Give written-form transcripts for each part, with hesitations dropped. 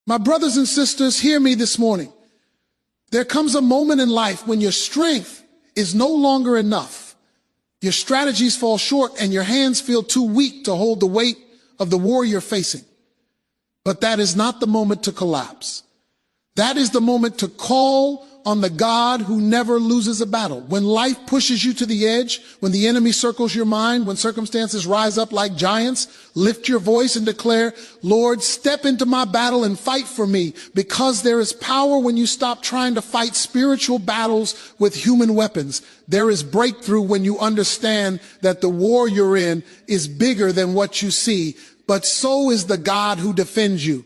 My brothers and sisters, hear me this morning. There comes a moment in life when your strength is no longer enough. Your strategies fall short and your hands feel too weak to hold the weight of the war you're facing. But that is not the moment to collapse. That is the moment to call on the God who never loses a battle. When life pushes you to the edge, when the enemy circles your mind, when circumstances rise up like giants, lift your voice and declare, Lord, step into my battle and fight for me, because there is power when you stop trying to fight spiritual battles with human weapons. There is breakthrough when you understand that the war you're in is bigger than what you see, but so is the God who defends you.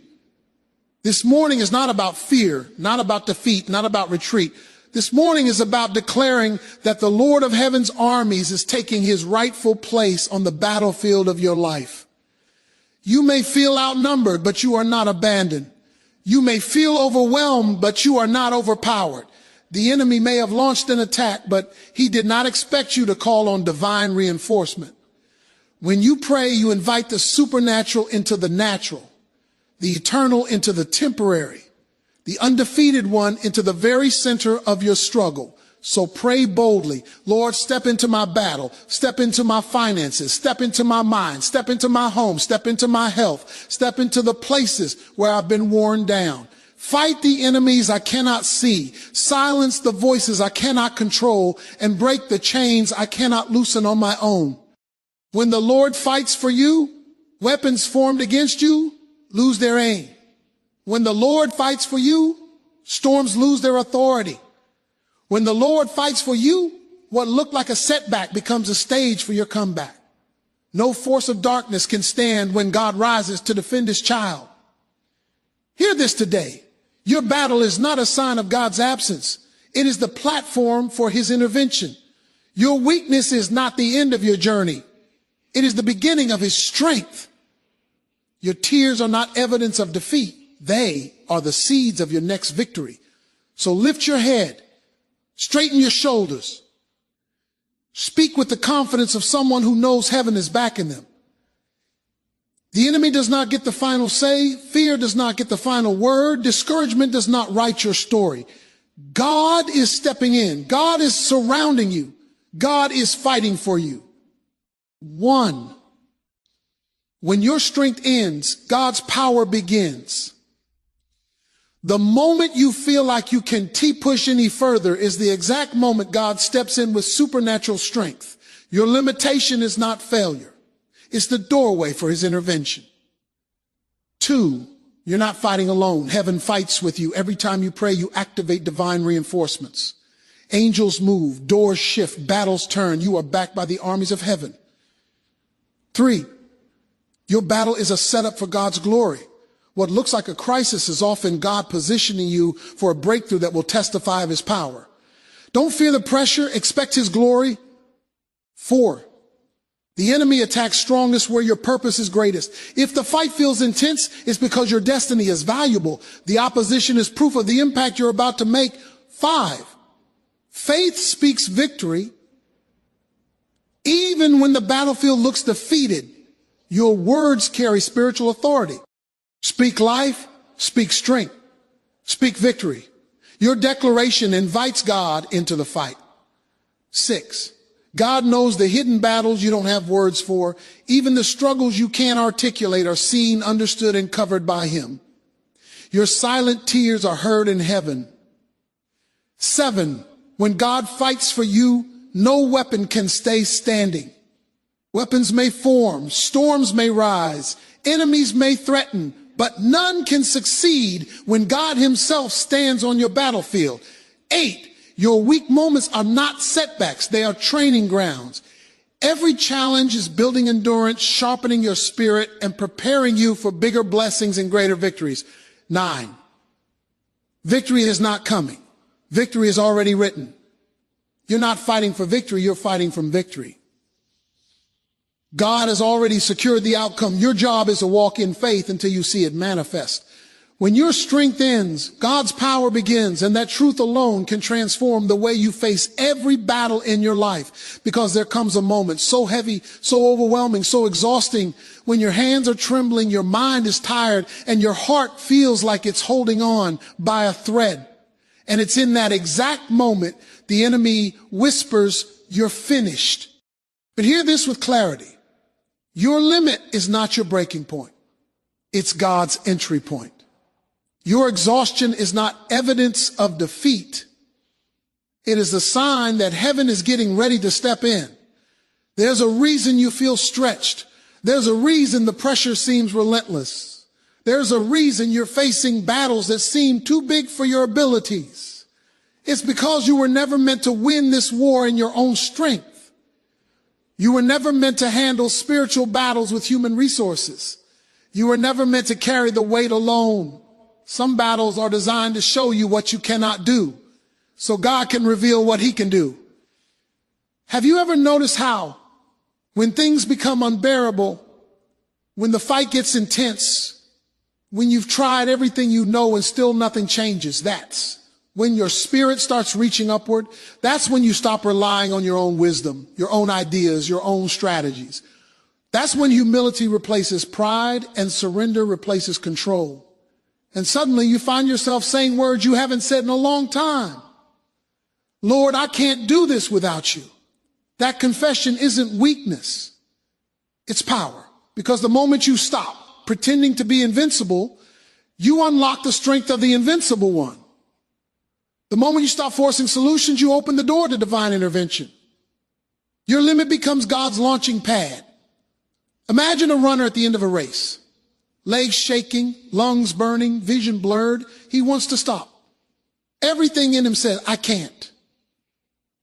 This morning is not about fear, not about defeat, not about retreat. This morning is about declaring that the Lord of heaven's armies is taking his rightful place on the battlefield of your life. You may feel outnumbered, but you are not abandoned. You may feel overwhelmed, but you are not overpowered. The enemy may have launched an attack, but he did not expect you to call on divine reinforcement. When you pray, you invite the supernatural into the natural, the eternal into the temporary, the undefeated one into the very center of your struggle. So pray boldly. Lord, step into my battle, step into my finances, step into my mind, step into my home, step into my health, step into the places where I've been worn down. Fight the enemies I cannot see, silence the voices I cannot control, and break the chains I cannot loosen on my own. When the Lord fights for you, weapons formed against you lose their aim. When the Lord fights for you, storms lose their authority. When the Lord fights for you, what looked like a setback becomes a stage for your comeback. No force of darkness can stand when God rises to defend his child. Hear this today. Your battle is not a sign of God's absence. It is the platform for his intervention. Your weakness is not the end of your journey. It is the beginning of his strength. Your tears are not evidence of defeat. They are the seeds of your next victory. So lift your head, straighten your shoulders, speak with the confidence of someone who knows heaven is backing them. The enemy does not get the final say. Fear does not get the final word. Discouragement does not write your story. God is stepping in. God is surrounding you. God is fighting for you. 1. When your strength ends, God's power begins. The moment you feel like you can push any further is the exact moment God steps in with supernatural strength. Your limitation is not failure. It's the doorway for his intervention. 2, you're not fighting alone. Heaven fights with you. Every time you pray, you activate divine reinforcements. Angels move, doors shift, battles turn. You are backed by the armies of heaven. 3, your battle is a setup for God's glory. What looks like a crisis is often God positioning you for a breakthrough that will testify of his power. Don't fear the pressure, expect his glory. 4, the enemy attacks strongest where your purpose is greatest. If the fight feels intense, it's because your destiny is valuable. The opposition is proof of the impact you're about to make. 5, faith speaks victory. Even when the battlefield looks defeated, your words carry spiritual authority. Speak life, speak strength, speak victory. Your declaration invites God into the fight. 6, God knows the hidden battles you don't have words for. Even the struggles you can't articulate are seen, understood, and covered by him. Your silent tears are heard in heaven. 7, when God fights for you, no weapon can stay standing. Weapons may form, storms may rise, enemies may threaten, but none can succeed when God himself stands on your battlefield. 8, your weak moments are not setbacks, they are training grounds. Every challenge is building endurance, sharpening your spirit, and preparing you for bigger blessings and greater victories. 9, victory is not coming. Victory is already written. You're not fighting for victory, you're fighting from victory. God has already secured the outcome. Your job is to walk in faith until you see it manifest. When your strength ends, God's power begins, and that truth alone can transform the way you face every battle in your life. Because there comes a moment so heavy, so overwhelming, so exhausting, when your hands are trembling, your mind is tired, and your heart feels like it's holding on by a thread. And it's in that exact moment the enemy whispers, "You're finished." But hear this with clarity. Your limit is not your breaking point. It's God's entry point. Your exhaustion is not evidence of defeat. It is a sign that heaven is getting ready to step in. There's a reason you feel stretched. There's a reason the pressure seems relentless. There's a reason you're facing battles that seem too big for your abilities. It's because you were never meant to win this war in your own strength. You were never meant to handle spiritual battles with human resources. You were never meant to carry the weight alone. Some battles are designed to show you what you cannot do, so God can reveal what he can do. Have you ever noticed how, when things become unbearable, when the fight gets intense, when you've tried everything you know and still nothing changes, that's when your spirit starts reaching upward. That's when you stop relying on your own wisdom, your own ideas, your own strategies. That's when humility replaces pride and surrender replaces control. And suddenly you find yourself saying words you haven't said in a long time. Lord, I can't do this without you. That confession isn't weakness. It's power. Because the moment you stop pretending to be invincible, you unlock the strength of the invincible one. The moment you stop forcing solutions, you open the door to divine intervention. Your limit becomes God's launching pad. Imagine a runner at the end of a race. Legs shaking, lungs burning, vision blurred. He wants to stop. Everything in him says, I can't.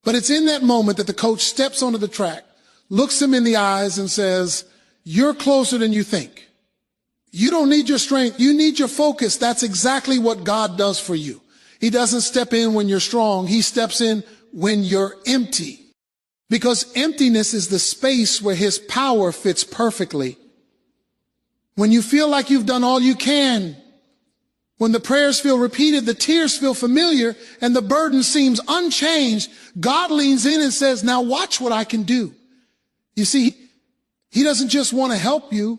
But it's in that moment that the coach steps onto the track, looks him in the eyes and says, you're closer than you think. You don't need your strength. You need your focus. That's exactly what God does for you. He doesn't step in when you're strong. He steps in when you're empty. Because emptiness is the space where his power fits perfectly. When you feel like you've done all you can, when the prayers feel repeated, the tears feel familiar, and the burden seems unchanged, God leans in and says, now watch what I can do. You see, he doesn't just want to help you.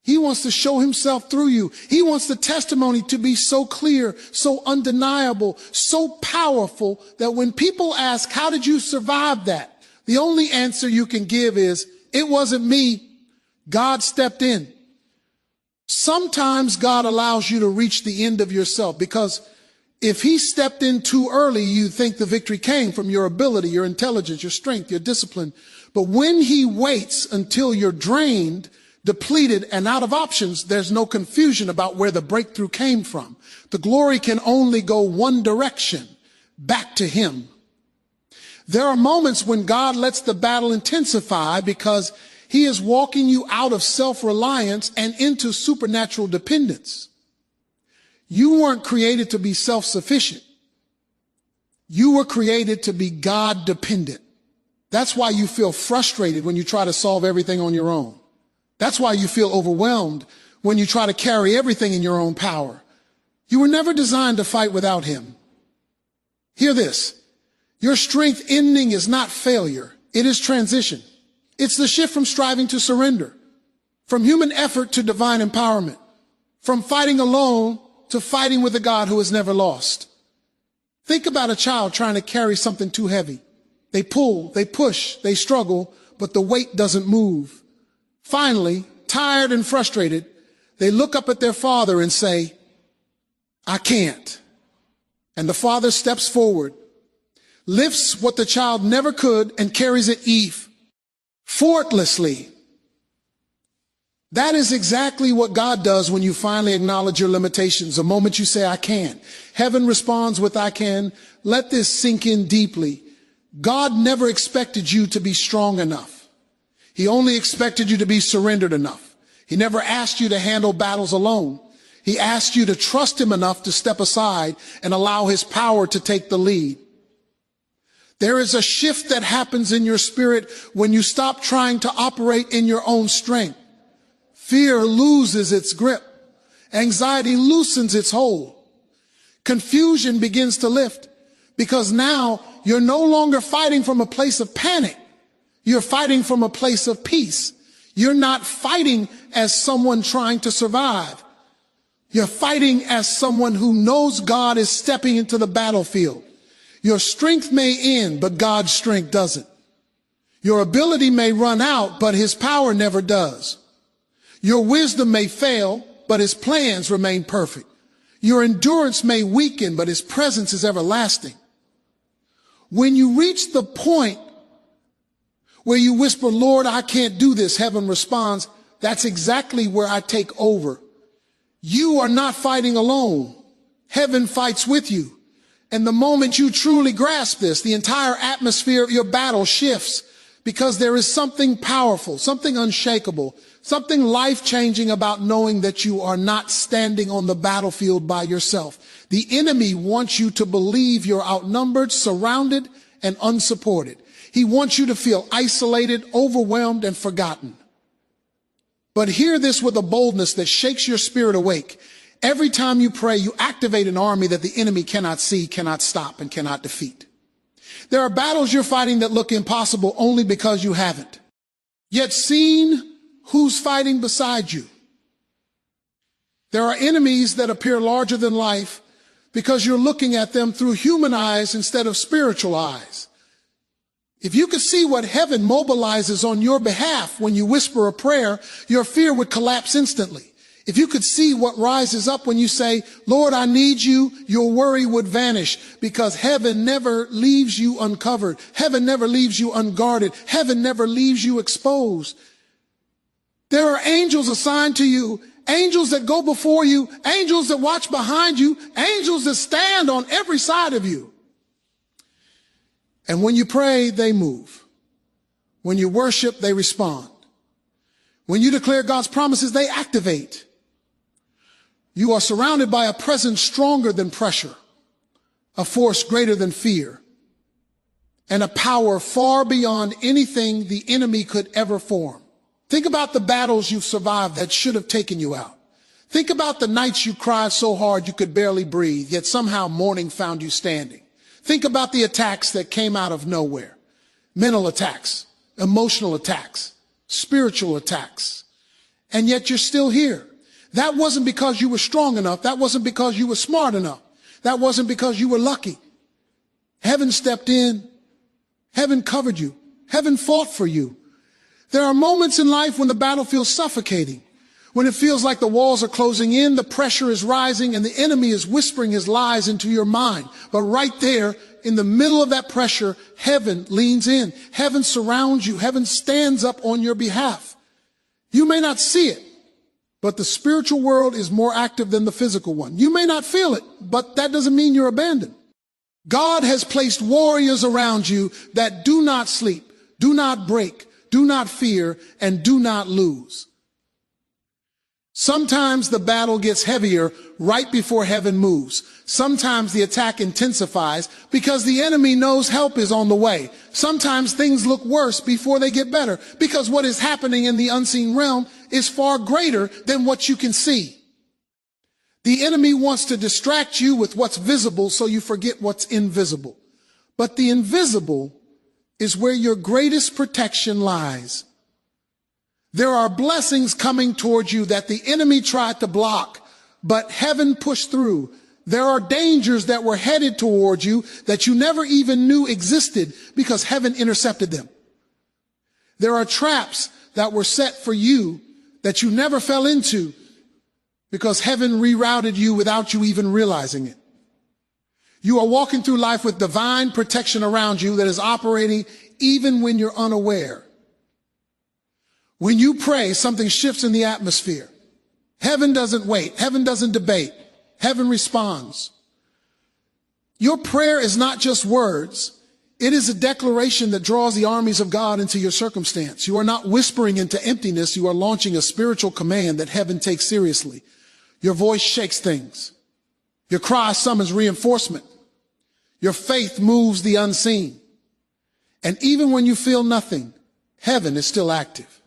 He wants to show himself through you. He wants the testimony to be so clear, so undeniable, so powerful that when people ask, how did you survive that? The only answer you can give is, it wasn't me. God stepped in. Sometimes God allows you to reach the end of yourself, because if he stepped in too early, you think the victory came from your ability, your intelligence, your strength, your discipline. But when he waits until you're drained, depleted, and out of options, there's no confusion about where the breakthrough came from. The glory can only go one direction, back to him. There are moments when God lets the battle intensify because he is walking you out of self-reliance and into supernatural dependence. You weren't created to be self-sufficient. You were created to be God-dependent. That's why you feel frustrated when you try to solve everything on your own. That's why you feel overwhelmed when you try to carry everything in your own power. You were never designed to fight without him. Hear this. Your strength ending is not failure. It is transition. It's the shift from striving to surrender, from human effort to divine empowerment, from fighting alone to fighting with a God who has never lost. Think about a child trying to carry something too heavy. They pull, they push, they struggle, but the weight doesn't move. Finally, tired and frustrated, they look up at their father and say, I can't. And the father steps forward, lifts what the child never could, and carries it effortlessly. That is exactly what God does when you finally acknowledge your limitations. The moment you say, I can't. Heaven responds with, I can. Let this sink in deeply. God never expected you to be strong enough. He only expected you to be surrendered enough. He never asked you to handle battles alone. He asked you to trust him enough to step aside and allow his power to take the lead. There is a shift that happens in your spirit when you stop trying to operate in your own strength. Fear loses its grip, Anxiety loosens its hold. Confusion begins to lift because now you're no longer fighting from a place of panic. You're fighting from a place of peace. You're not fighting as someone trying to survive. You're fighting as someone who knows God is stepping into the battlefield. Your strength may end, but God's strength doesn't. Your ability may run out, but his power never does. Your wisdom may fail, but his plans remain perfect. Your endurance may weaken, but his presence is everlasting. When you reach the point where you whisper, Lord, I can't do this, heaven responds, that's exactly where I take over. You are not fighting alone. Heaven fights with you. And the moment you truly grasp this, the entire atmosphere of your battle shifts because there is something powerful, something unshakable, something life-changing about knowing that you are not standing on the battlefield by yourself. The enemy wants you to believe you're outnumbered, surrounded, and unsupported. He wants you to feel isolated, overwhelmed, and forgotten. But hear this with a boldness that shakes your spirit awake. Every time you pray, you activate an army that the enemy cannot see, cannot stop, and cannot defeat. There are battles you're fighting that look impossible only because you haven't yet seen who's fighting beside you. There are enemies that appear larger than life because you're looking at them through human eyes instead of spiritual eyes. If you could see what heaven mobilizes on your behalf when you whisper a prayer, your fear would collapse instantly. If you could see what rises up when you say, Lord, I need you, your worry would vanish because heaven never leaves you uncovered. Heaven never leaves you unguarded. Heaven never leaves you exposed. There are angels assigned to you, angels that go before you, angels that watch behind you, angels that stand on every side of you. And when you pray, they move. When you worship, they respond. When you declare God's promises, they activate. You are surrounded by a presence stronger than pressure, a force greater than fear, and a power far beyond anything the enemy could ever form. Think about the battles you've survived that should have taken you out. Think about the nights you cried so hard you could barely breathe, yet somehow morning found you standing. Think about the attacks that came out of nowhere. Mental attacks, emotional attacks, spiritual attacks. And yet you're still here. That wasn't because you were strong enough. That wasn't because you were smart enough. That wasn't because you were lucky. Heaven stepped in. Heaven covered you. Heaven fought for you. There are moments in life when the battle feels suffocating, when it feels like the walls are closing in, the pressure is rising, and the enemy is whispering his lies into your mind. But right there, in the middle of that pressure, heaven leans in. Heaven surrounds you. Heaven stands up on your behalf. You may not see it, but the spiritual world is more active than the physical one. You may not feel it, but that doesn't mean you're abandoned. God has placed warriors around you that do not sleep, do not break, do not fear, and do not lose. Sometimes the battle gets heavier right before heaven moves. Sometimes the attack intensifies because the enemy knows help is on the way. Sometimes things look worse before they get better because what is happening in the unseen realm is far greater than what you can see. The enemy wants to distract you with what's visible so you forget what's invisible. But the invisible is where your greatest protection lies. There are blessings coming towards you that the enemy tried to block, but heaven pushed through. There are dangers that were headed towards you that you never even knew existed because heaven intercepted them. There are traps that were set for you that you never fell into because heaven rerouted you without you even realizing it. You are walking through life with divine protection around you that is operating even when you're unaware. When you pray, something shifts in the atmosphere. Heaven doesn't wait. Heaven doesn't debate. Heaven responds. Your prayer is not just words. It is a declaration that draws the armies of God into your circumstance. You are not whispering into emptiness. You are launching a spiritual command that heaven takes seriously. Your voice shakes things. Your cry summons reinforcement. Your faith moves the unseen. And even when you feel nothing, heaven is still active.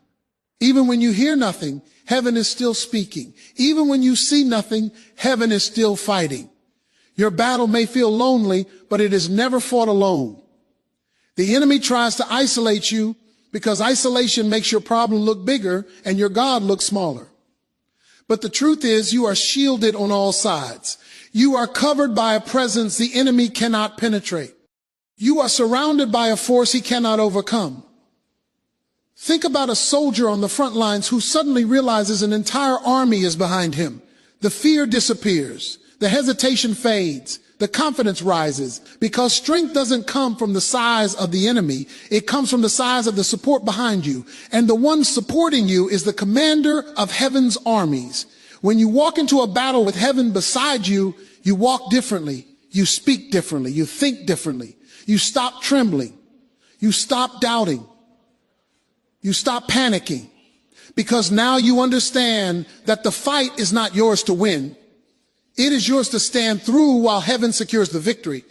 Even when you hear nothing, heaven is still speaking. Even when you see nothing, heaven is still fighting. Your battle may feel lonely, but it is never fought alone. The enemy tries to isolate you because isolation makes your problem look bigger and your God look smaller. But the truth is you are shielded on all sides. You are covered by a presence the enemy cannot penetrate. You are surrounded by a force he cannot overcome. Think about a soldier on the front lines who suddenly realizes an entire army is behind him. The fear disappears. The hesitation fades. The confidence rises because strength doesn't come from the size of the enemy. It comes from the size of the support behind you. And the one supporting you is the commander of heaven's armies. When you walk into a battle with heaven beside you, you walk differently. You speak differently. You think differently. You stop trembling. You stop doubting. You stop panicking because now you understand that the fight is not yours to win. It is yours to stand through while heaven secures the victory.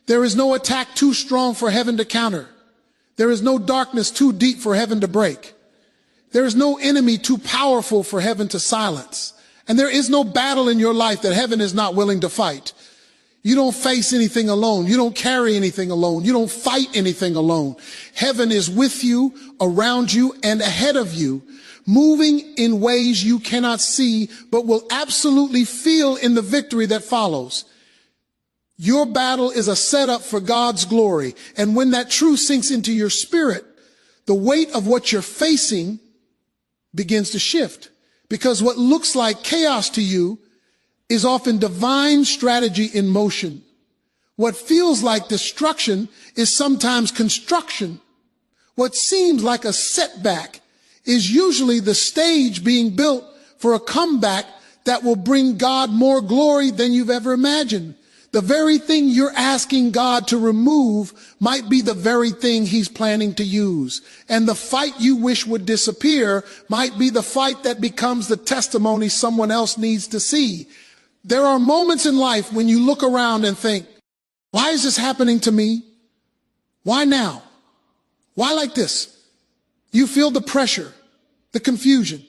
There is no attack too strong for heaven to counter. There is no darkness too deep for heaven to break. There is no enemy too powerful for heaven to silence. And there is no battle in your life that heaven is not willing to fight. You don't face anything alone. You don't carry anything alone. You don't fight anything alone. Heaven is with you, around you, and ahead of you, moving in ways you cannot see, but will absolutely feel in the victory that follows. Your battle is a setup for God's glory. And when that truth sinks into your spirit, the weight of what you're facing begins to shift. Because what looks like chaos to you is often divine strategy in motion. What feels like destruction is sometimes construction. What seems like a setback is usually the stage being built for a comeback that will bring God more glory than you've ever imagined. The very thing you're asking God to remove might be the very thing he's planning to use. And the fight you wish would disappear might be the fight that becomes the testimony someone else needs to see. There are moments in life when you look around and think, why is this happening to me? Why now? Why like this? You feel the pressure, the confusion,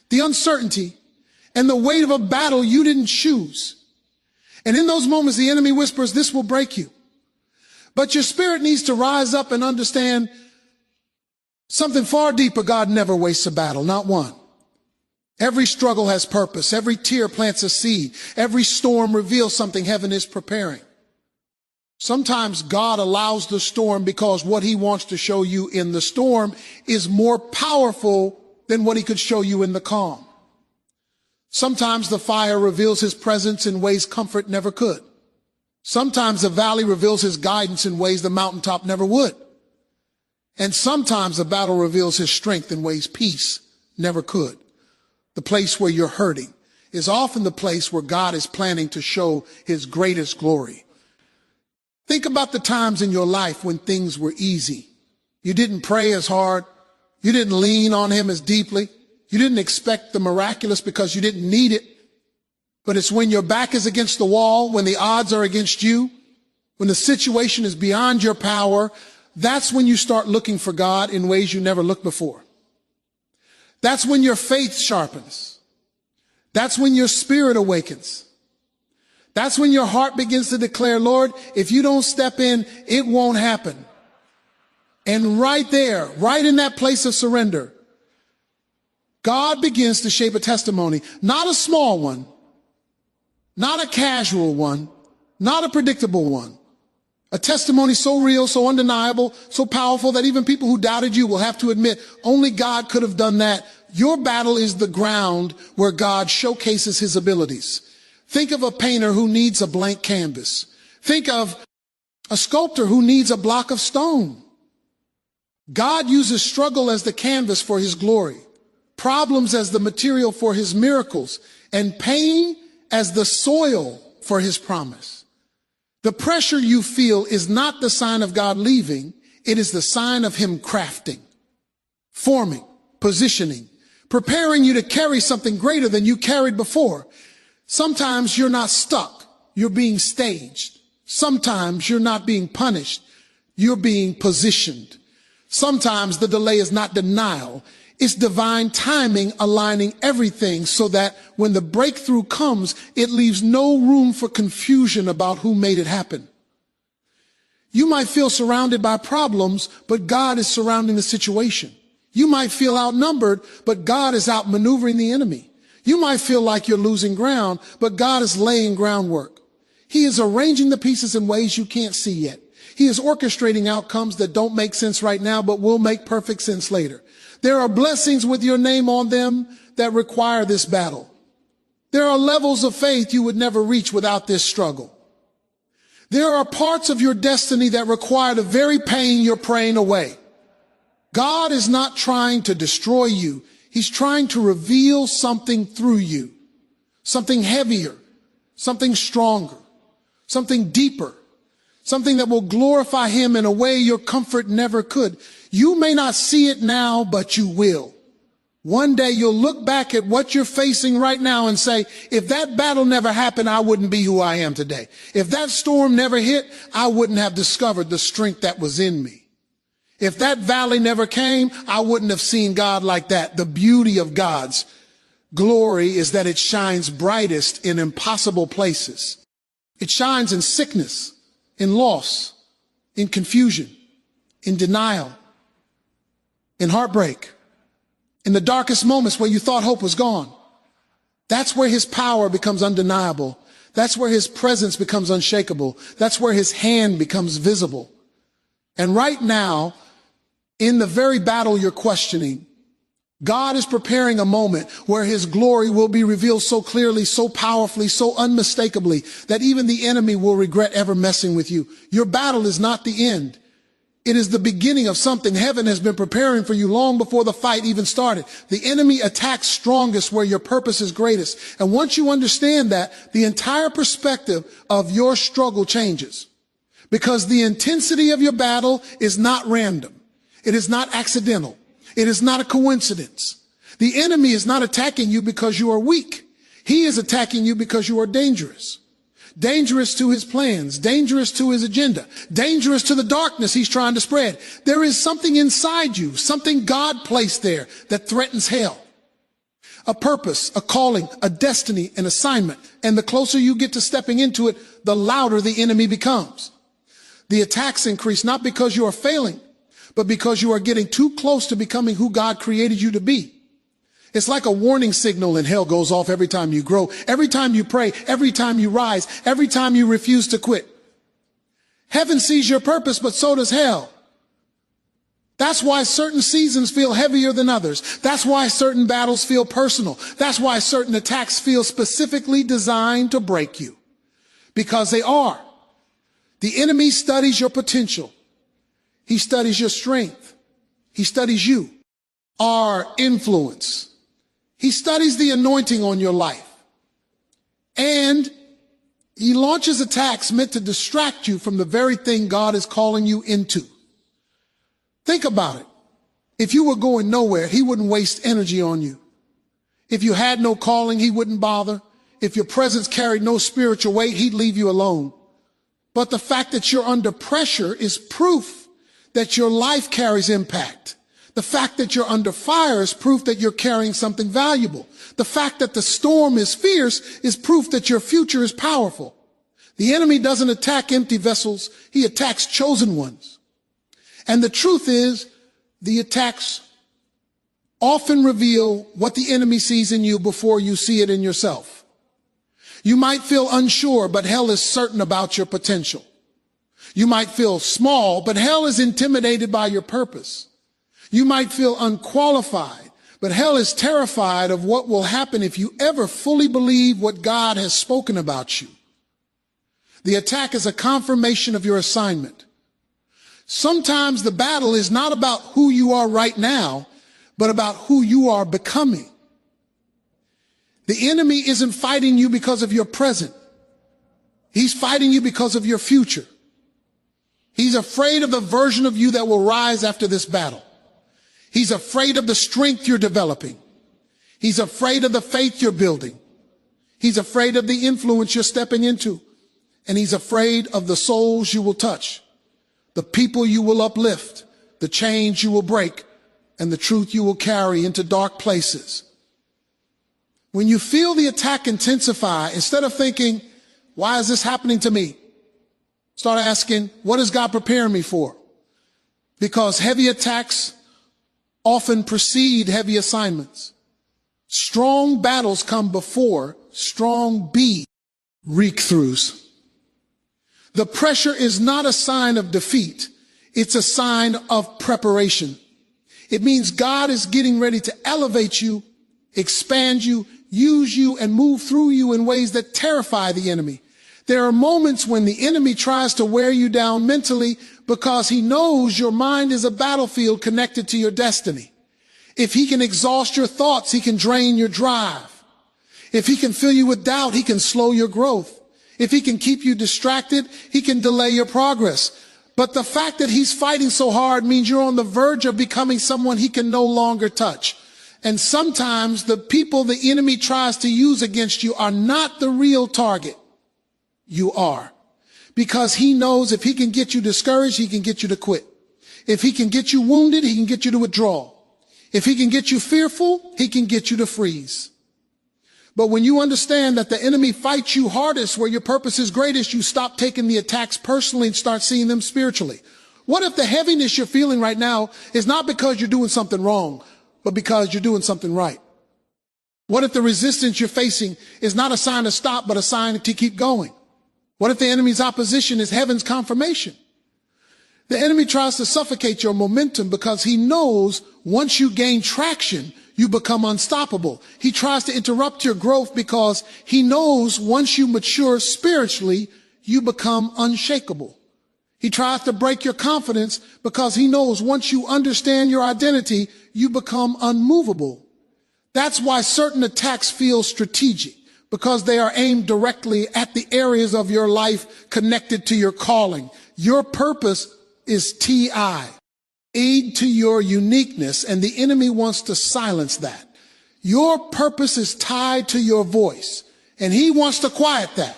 the uncertainty, and the weight of a battle you didn't choose. And in those moments, the enemy whispers, this will break you. But your spirit needs to rise up and understand something far deeper. God never wastes a battle, not one. Every struggle has purpose. Every tear plants a seed. Every storm reveals something heaven is preparing. Sometimes God allows the storm because what he wants to show you in the storm is more powerful than what he could show you in the calm. Sometimes the fire reveals his presence in ways comfort never could. Sometimes the valley reveals his guidance in ways the mountaintop never would. And sometimes the battle reveals his strength in ways peace never could. The place where you're hurting is often the place where God is planning to show his greatest glory. Think about the times in your life when things were easy. You didn't pray as hard. You didn't lean on him as deeply. You didn't expect the miraculous because you didn't need it. But it's when your back is against the wall, when the odds are against you, when the situation is beyond your power, that's when you start looking for God in ways you never looked before. That's when your faith sharpens. That's when your spirit awakens. That's when your heart begins to declare, Lord, if you don't step in, it won't happen. And right there, right in that place of surrender, God begins to shape a testimony, not a small one, not a casual one, not a predictable one. A testimony so real, so undeniable, so powerful that even people who doubted you will have to admit only God could have done that. Your battle is the ground where God showcases his abilities. Think of a painter who needs a blank canvas. Think of a sculptor who needs a block of stone. God uses struggle as the canvas for his glory, problems as the material for his miracles, and pain as the soil for his promise. The pressure you feel is not the sign of God leaving. It is the sign of him crafting, forming, positioning, preparing you to carry something greater than you carried before. Sometimes you're not stuck. You're being staged. Sometimes you're not being punished. You're being positioned. Sometimes the delay is not denial. It's divine timing aligning everything so that when the breakthrough comes, it leaves no room for confusion about who made it happen. You might feel surrounded by problems, but God is surrounding the situation. You might feel outnumbered, but God is outmaneuvering the enemy. You might feel like you're losing ground, but God is laying groundwork. He is arranging the pieces in ways you can't see yet. He is orchestrating outcomes that don't make sense right now, but will make perfect sense later. There are blessings with your name on them that require this battle. There are levels of faith you would never reach without this struggle. There are parts of your destiny that require the very pain you're praying away. God is not trying to destroy you. He's trying to reveal something through you, something heavier, something stronger, something deeper, something that will glorify him in a way your comfort never could. You may not see it now, but you will. One day you'll look back at what you're facing right now and say, if that battle never happened, I wouldn't be who I am today. If that storm never hit, I wouldn't have discovered the strength that was in me. If that valley never came, I wouldn't have seen God like that. The beauty of God's glory is that it shines brightest in impossible places. It shines in sickness, in loss, in confusion, in denial, in heartbreak, in the darkest moments where you thought hope was gone. That's where his power becomes undeniable. That's where his presence becomes unshakable. That's where his hand becomes visible. And right now, in the very battle you're questioning, God is preparing a moment where his glory will be revealed so clearly, so powerfully, so unmistakably that even the enemy will regret ever messing with you. Your battle is not the end. It is the beginning of something heaven has been preparing for you long before the fight even started. The enemy attacks strongest where your purpose is greatest. And once you understand that, the entire perspective of your struggle changes. Because the intensity of your battle is not random. It is not accidental. It is not a coincidence. The enemy is not attacking you because you are weak. He is attacking you because you are dangerous. Dangerous to his plans, dangerous to his agenda, dangerous to the darkness he's trying to spread. There is something inside you, something God placed there that threatens hell. A purpose, a calling, a destiny, an assignment. And the closer you get to stepping into it, the louder the enemy becomes. The attacks increase not because you are failing, but because you are getting too close to becoming who God created you to be. It's like a warning signal and hell goes off every time you grow, every time you pray, every time you rise, every time you refuse to quit. Heaven sees your purpose, but so does hell. That's why certain seasons feel heavier than others. That's why certain battles feel personal. That's why certain attacks feel specifically designed to break you. Because they are. The enemy studies your potential. He studies your strength. He studies you, our influence. He studies the anointing on your life. And he launches attacks meant to distract you from the very thing God is calling you into. Think about it. If you were going nowhere, he wouldn't waste energy on you. If you had no calling, he wouldn't bother. If your presence carried no spiritual weight, he'd leave you alone. But the fact that you're under pressure is proof that your life carries impact. The fact that you're under fire is proof that you're carrying something valuable. The fact that the storm is fierce is proof that your future is powerful. The enemy doesn't attack empty vessels. He attacks chosen ones. And the truth is, the attacks often reveal what the enemy sees in you before you see it in yourself. You might feel unsure, but hell is certain about your potential. You might feel small, but hell is intimidated by your purpose. You might feel unqualified, but hell is terrified of what will happen if you ever fully believe what God has spoken about you. The attack is a confirmation of your assignment. Sometimes the battle is not about who you are right now, but about who you are becoming. The enemy isn't fighting you because of your present. He's fighting you because of your future. He's afraid of the version of you that will rise after this battle. He's afraid of the strength you're developing. He's afraid of the faith you're building. He's afraid of the influence you're stepping into. And he's afraid of the souls you will touch, the people you will uplift, the chains you will break, and the truth you will carry into dark places. When you feel the attack intensify, instead of thinking, why is this happening to me? Start asking, what is God preparing me for? Because heavy attacks often precede heavy assignments. Strong battles come before strong breakthroughs. The pressure is not a sign of defeat. It's a sign of preparation. It means God is getting ready to elevate you, expand you, use you, and move through you in ways that terrify the enemy. There are moments when the enemy tries to wear you down mentally because he knows your mind is a battlefield connected to your destiny. If he can exhaust your thoughts, he can drain your drive. If he can fill you with doubt, he can slow your growth. If he can keep you distracted, he can delay your progress. But the fact that he's fighting so hard means you're on the verge of becoming someone he can no longer touch. And sometimes the people the enemy tries to use against you are not the real target. You are. Because he knows if he can get you discouraged, he can get you to quit. If he can get you wounded, he can get you to withdraw. If he can get you fearful, he can get you to freeze. But when you understand that the enemy fights you hardest where your purpose is greatest, you stop taking the attacks personally and start seeing them spiritually. What if the heaviness you're feeling right now is not because you're doing something wrong, but because you're doing something right? What if the resistance you're facing is not a sign to stop, but a sign to keep going? What if the enemy's opposition is heaven's confirmation? The enemy tries to suffocate your momentum because he knows once you gain traction, you become unstoppable. He tries to interrupt your growth because he knows once you mature spiritually, you become unshakable. He tries to break your confidence because he knows once you understand your identity, you become unmovable. That's why certain attacks feel strategic, because they are aimed directly at the areas of your life connected to your calling. Your purpose is TI, aid to your uniqueness, and the enemy wants to silence that. Your purpose is tied to your voice, and he wants to quiet that.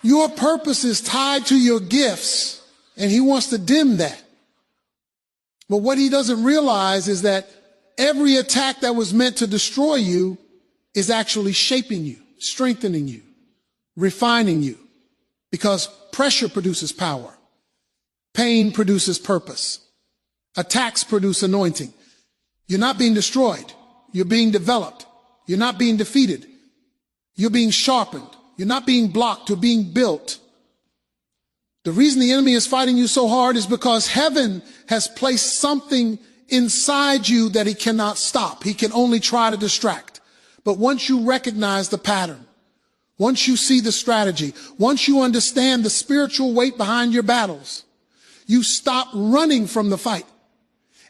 Your purpose is tied to your gifts, and he wants to dim that. But what he doesn't realize is that every attack that was meant to destroy you is actually shaping you, strengthening you, refining you, because pressure produces power. Pain produces purpose. Attacks produce anointing. You're not being destroyed. You're being developed. You're not being defeated. You're being sharpened. You're not being blocked. You're being built. The reason the enemy is fighting you so hard is because heaven has placed something inside you that he cannot stop. He can only try to distract. But once you recognize the pattern, once you see the strategy, once you understand the spiritual weight behind your battles, you stop running from the fight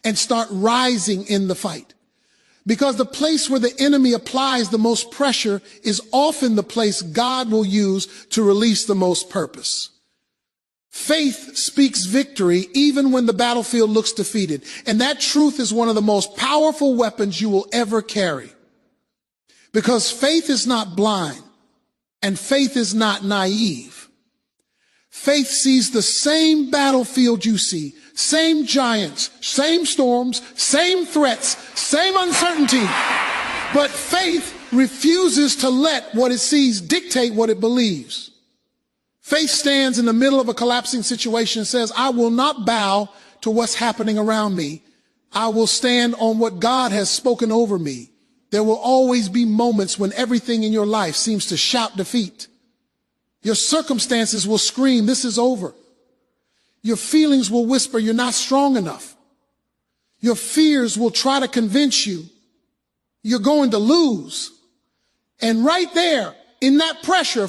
and start rising in the fight. Because the place where the enemy applies the most pressure is often the place God will use to release the most purpose. Faith speaks victory even when the battlefield looks defeated. And that truth is one of the most powerful weapons you will ever carry. Because faith is not blind and faith is not naive. Faith sees the same battlefield you see, same giants, same storms, same threats, same uncertainty. But faith refuses to let what it sees dictate what it believes. Faith stands in the middle of a collapsing situation and says, I will not bow to what's happening around me. I will stand on what God has spoken over me. There will always be moments when everything in your life seems to shout defeat. Your circumstances will scream, this is over. Your feelings will whisper, you're not strong enough. Your fears will try to convince you you're going to lose. And right there, in that pressure,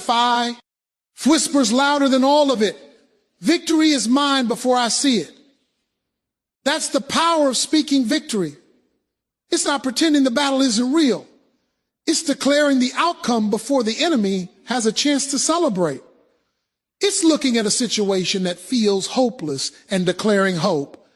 whispers louder than all of it, victory is mine before I see it. That's the power of speaking victory. It's not pretending the battle isn't real. It's declaring the outcome before the enemy has a chance to celebrate. It's looking at a situation that feels hopeless and declaring hope.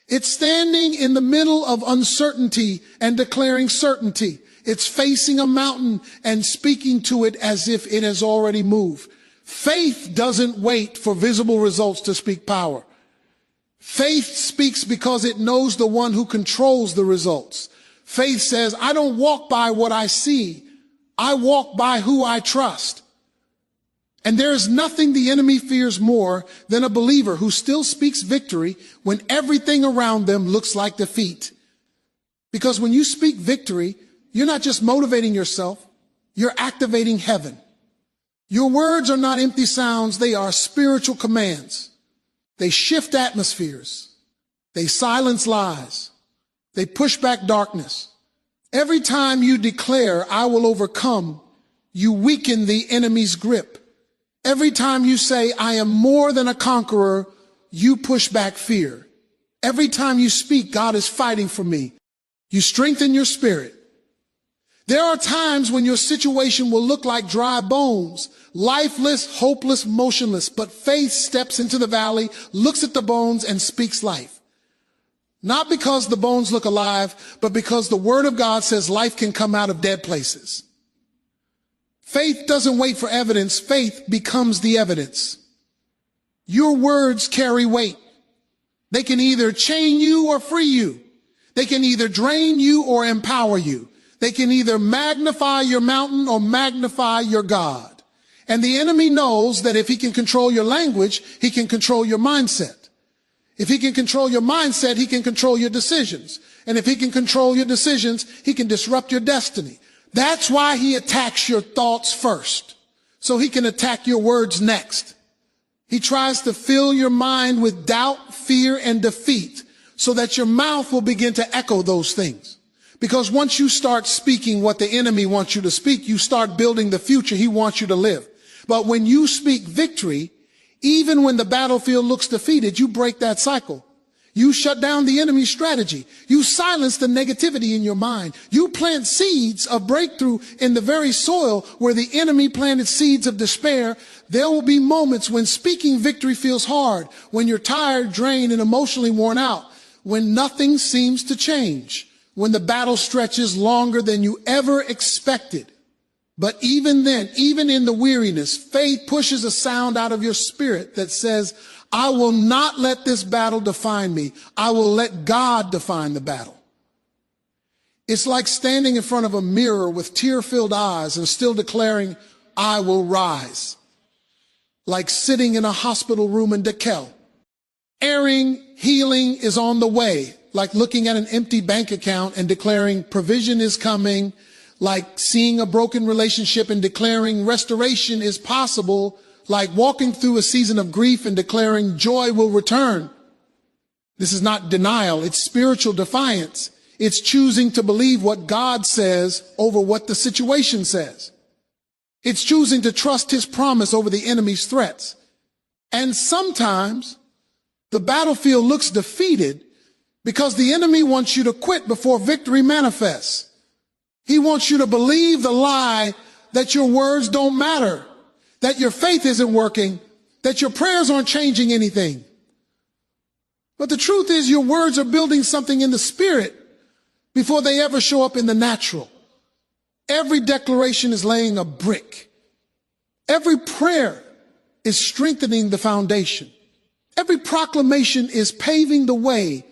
It's standing in the middle of uncertainty and declaring certainty. It's facing a mountain and speaking to it as if it has already moved. Faith doesn't wait for visible results to speak power. Faith speaks because it knows the one who controls the results. Faith says, I don't walk by what I see. I walk by who I trust. And there is nothing the enemy fears more than a believer who still speaks victory when everything around them looks like defeat. Because when you speak victory, you're not just motivating yourself, you're activating heaven. Your words are not empty sounds, they are spiritual commands. They shift atmospheres. They silence lies. They push back darkness. Every time you declare, I will overcome, you weaken the enemy's grip. Every time you say, I am more than a conqueror, you push back fear. Every time you speak, God is fighting for me, you strengthen your spirit. There are times when your situation will look like dry bones, lifeless, hopeless, motionless, but faith steps into the valley, looks at the bones, and speaks life. Not because the bones look alive, but because the word of God says life can come out of dead places. Faith doesn't wait for evidence. Faith becomes the evidence. Your words carry weight. They can either chain you or free you. They can either drain you or empower you. They can either magnify your mountain or magnify your God. And the enemy knows that if he can control your language, he can control your mindset. If he can control your mindset, he can control your decisions. And if he can control your decisions, he can disrupt your destiny. That's why he attacks your thoughts first, so he can attack your words next. He tries to fill your mind with doubt, fear, and defeat so that your mouth will begin to echo those things. Because once you start speaking what the enemy wants you to speak, you start building the future he wants you to live. But when you speak victory, even when the battlefield looks defeated, you break that cycle. You shut down the enemy's strategy. You silence the negativity in your mind. You plant seeds of breakthrough in the very soil where the enemy planted seeds of despair. There will be moments when speaking victory feels hard, when you're tired, drained, and emotionally worn out, when nothing seems to change, when the battle stretches longer than you ever expected. But even then, even in the weariness, faith pushes a sound out of your spirit that says, I will not let this battle define me. I will let God define the battle. It's like standing in front of a mirror with tear-filled eyes and still declaring, I will rise. Like sitting in a hospital room in Dekel. Airing, healing is on the way. Like looking at an empty bank account and declaring provision is coming. Like seeing a broken relationship and declaring restoration is possible. Like walking through a season of grief and declaring joy will return. This is not denial, it's spiritual defiance. It's choosing to believe what God says over what the situation says. It's choosing to trust his promise over the enemy's threats. And sometimes the battlefield looks defeated because the enemy wants you to quit before victory manifests. He wants you to believe the lie that your words don't matter, that your faith isn't working, that your prayers aren't changing anything. But the truth is your words are building something in the spirit before they ever show up in the natural. Every declaration is laying a brick. Every prayer is strengthening the foundation. Every proclamation is paving the way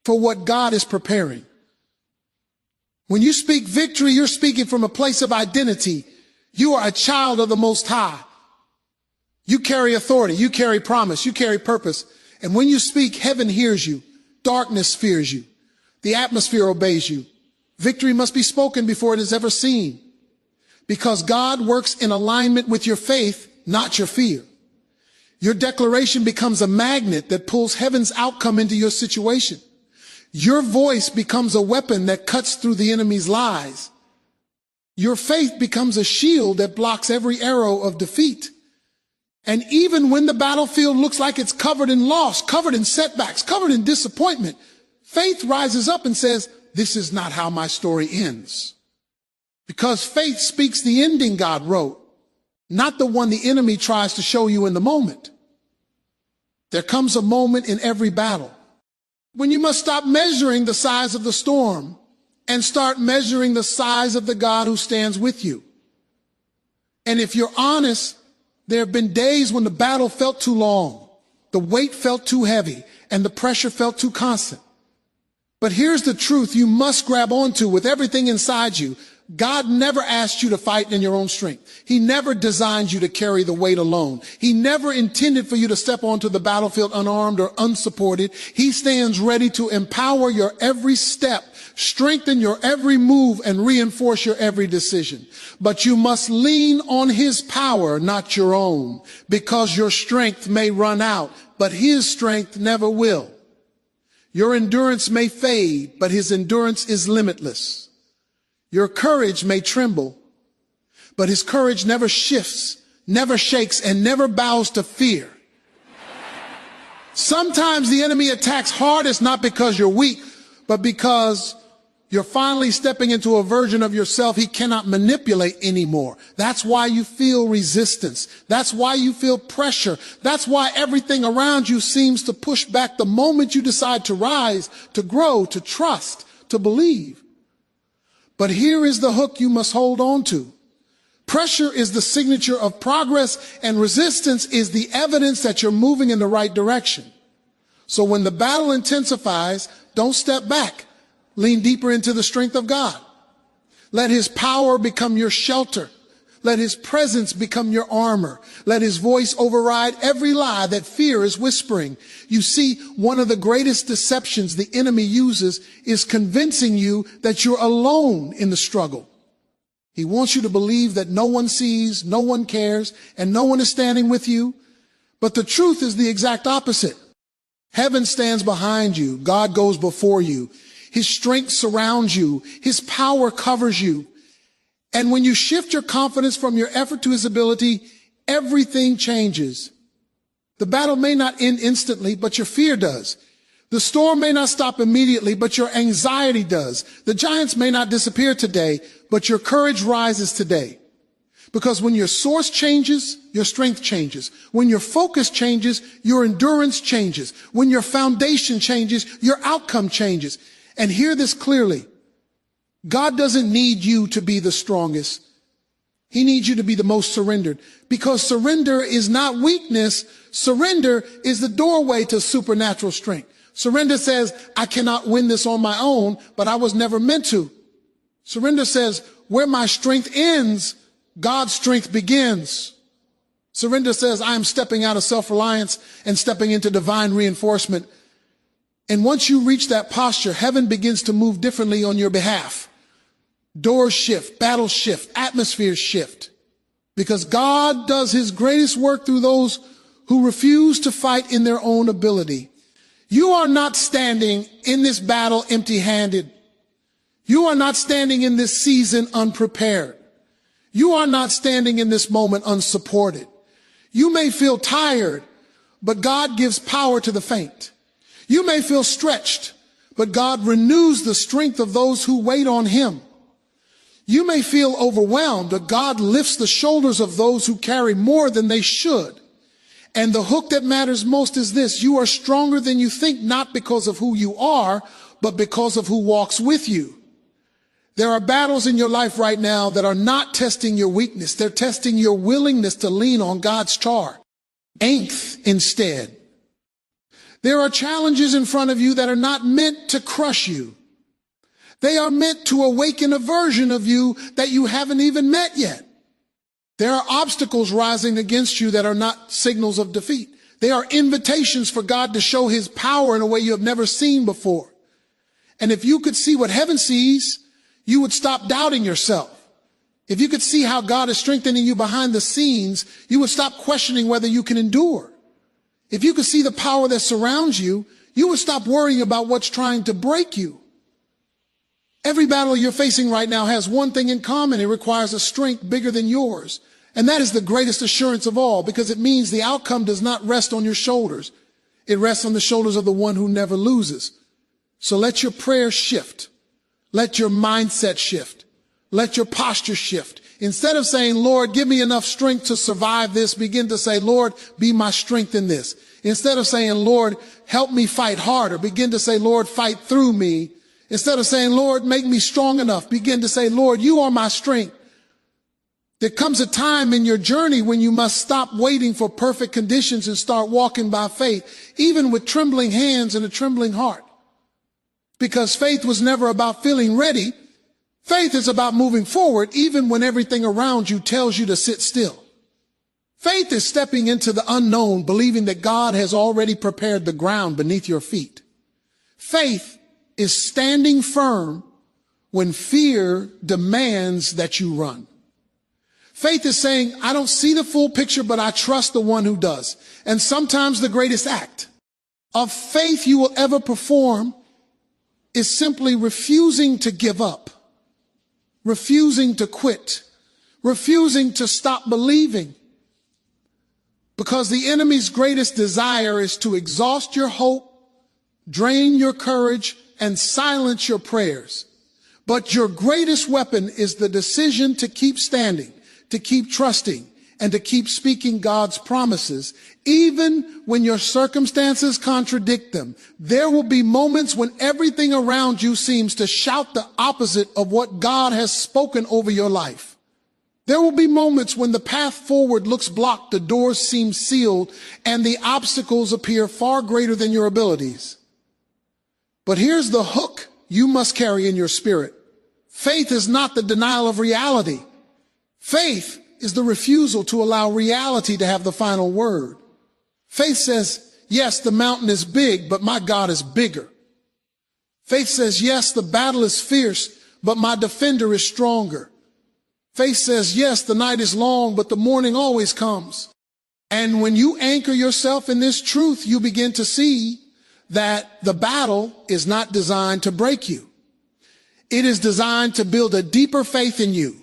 for what God is preparing. When you speak victory, you're speaking from a place of identity. You are a child of the Most High. You carry authority, you carry promise, you carry purpose. And when you speak, heaven hears you. Darkness fears you. The atmosphere obeys you. Victory must be spoken before it is ever seen. Because God works in alignment with your faith, not your fear. Your declaration becomes a magnet that pulls heaven's outcome into your situation. Your voice becomes a weapon that cuts through the enemy's lies. Your faith becomes a shield that blocks every arrow of defeat. And even when the battlefield looks like it's covered in loss, covered in setbacks, covered in disappointment, faith rises up and says, this is not how my story ends. Because faith speaks the ending God wrote, not the one the enemy tries to show you in the moment. There comes a moment in every battle when you must stop measuring the size of the storm and start measuring the size of the God who stands with you. And if you're honest, there have been days when the battle felt too long, The weight felt too heavy and the pressure felt too constant. But here's the truth you must grab onto with everything inside you. God never asked you to fight in your own strength. He never designed you to carry the weight alone. He never intended for you to step onto the battlefield unarmed or unsupported. He stands ready to empower your every step, strengthen your every move, and reinforce your every decision. But you must lean on his power, not your own, because your strength may run out, but his strength never will. Your endurance may fade, but his endurance is limitless. Your courage may tremble, but his courage never shifts, never shakes, and never bows to fear. Sometimes the enemy attacks hardest not because you're weak, but because you're finally stepping into a version of yourself he cannot manipulate anymore. That's why you feel resistance. That's why you feel pressure. That's why everything around you seems to push back the moment you decide to rise, to grow, to trust, to believe. But here is the hook you must hold on to. Pressure is the signature of progress, and resistance is the evidence that you're moving in the right direction. So when the battle intensifies, don't step back. Lean deeper into the strength of God. Let his power become your shelter. Let his presence become your armor. Let his voice override every lie that fear is whispering. You see, one of the greatest deceptions the enemy uses is convincing you that you're alone in the struggle. He wants you to believe that no one sees, no one cares, and no one is standing with you. But the truth is the exact opposite. Heaven stands behind you. God goes before you. His strength surrounds you. His power covers you. And when you shift your confidence from your effort to his ability, everything changes. The battle may not end instantly, but your fear does. The storm may not stop immediately, but your anxiety does. The giants may not disappear today, but your courage rises today. Because when your source changes, your strength changes. When your focus changes, your endurance changes. When your foundation changes, your outcome changes. And hear this clearly. God doesn't need you to be the strongest. He needs you to be the most surrendered, because surrender is not weakness. Surrender is the doorway to supernatural strength. Surrender says, I cannot win this on my own, but I was never meant to. Surrender says, where my strength ends, God's strength begins. Surrender says, I am stepping out of self-reliance and stepping into divine reinforcement. And once you reach that posture, heaven begins to move differently on your behalf. Doors shift, battles shift, atmospheres shift. Because God does his greatest work through those who refuse to fight in their own ability. You are not standing in this battle empty-handed. You are not standing in this season unprepared. You are not standing in this moment unsupported. You may feel tired, but God gives power to the faint. You may feel stretched, but God renews the strength of those who wait on him. You may feel overwhelmed, but God lifts the shoulders of those who carry more than they should. And the hook that matters most is this: you are stronger than you think, not because of who you are, but because of who walks with you. There are battles in your life right now that are not testing your weakness. They're testing your willingness to lean on God's strength instead. There are challenges in front of you that are not meant to crush you. They are meant to awaken a version of you that you haven't even met yet. There are obstacles rising against you that are not signals of defeat. They are invitations for God to show his power in a way you have never seen before. And if you could see what heaven sees, you would stop doubting yourself. If you could see how God is strengthening you behind the scenes, you would stop questioning whether you can endure. If you could see the power that surrounds you, you would stop worrying about what's trying to break you. Every battle you're facing right now has one thing in common. It requires a strength bigger than yours. And that is the greatest assurance of all, because it means the outcome does not rest on your shoulders. It rests on the shoulders of the one who never loses. So let your prayer shift. Let your mindset shift. Let your posture shift. Instead of saying, Lord, give me enough strength to survive this, begin to say, Lord, be my strength in this. Instead of saying, Lord, help me fight harder, begin to say, Lord, fight through me. Instead of saying, Lord, make me strong enough, begin to say, Lord, you are my strength. There comes a time in your journey when you must stop waiting for perfect conditions and start walking by faith, even with trembling hands and a trembling heart. Because faith was never about feeling ready. Faith is about moving forward even when everything around you tells you to sit still. Faith is stepping into the unknown, believing that God has already prepared the ground beneath your feet. Faith is standing firm when fear demands that you run. Faith is saying, I don't see the full picture, but I trust the one who does. And sometimes the greatest act of faith you will ever perform is simply refusing to give up, refusing to quit, refusing to stop believing. Because the enemy's greatest desire is to exhaust your hope, drain your courage, and silence your prayers. But your greatest weapon is the decision to keep standing, to keep trusting, and to keep speaking God's promises, even when your circumstances contradict them. There will be moments when everything around you seems to shout the opposite of what God has spoken over your life. There will be moments when the path forward looks blocked, the doors seem sealed, and the obstacles appear far greater than your abilities. But here's the hook you must carry in your spirit. Faith is not the denial of reality. Faith is the refusal to allow reality to have the final word. Faith says, yes, the mountain is big, but my God is bigger. Faith says, yes, the battle is fierce, but my defender is stronger. Faith says, yes, the night is long, but the morning always comes. And when you anchor yourself in this truth, you begin to see that the battle is not designed to break you. It is designed to build a deeper faith in you.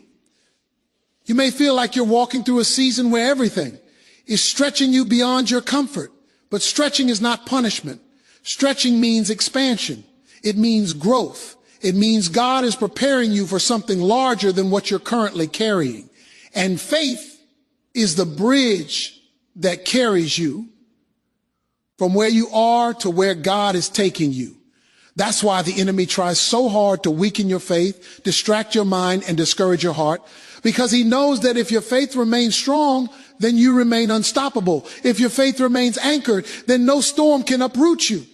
You may feel like you're walking through a season where everything is stretching you beyond your comfort, but stretching is not punishment. Stretching means expansion. It means growth. It means God is preparing you for something larger than what you're currently carrying. And faith is the bridge that carries you from where you are to where God is taking you. That's why the enemy tries so hard to weaken your faith, distract your mind, and discourage your heart, because he knows that if your faith remains strong, then you remain unstoppable. If your faith remains anchored, then no storm can uproot you.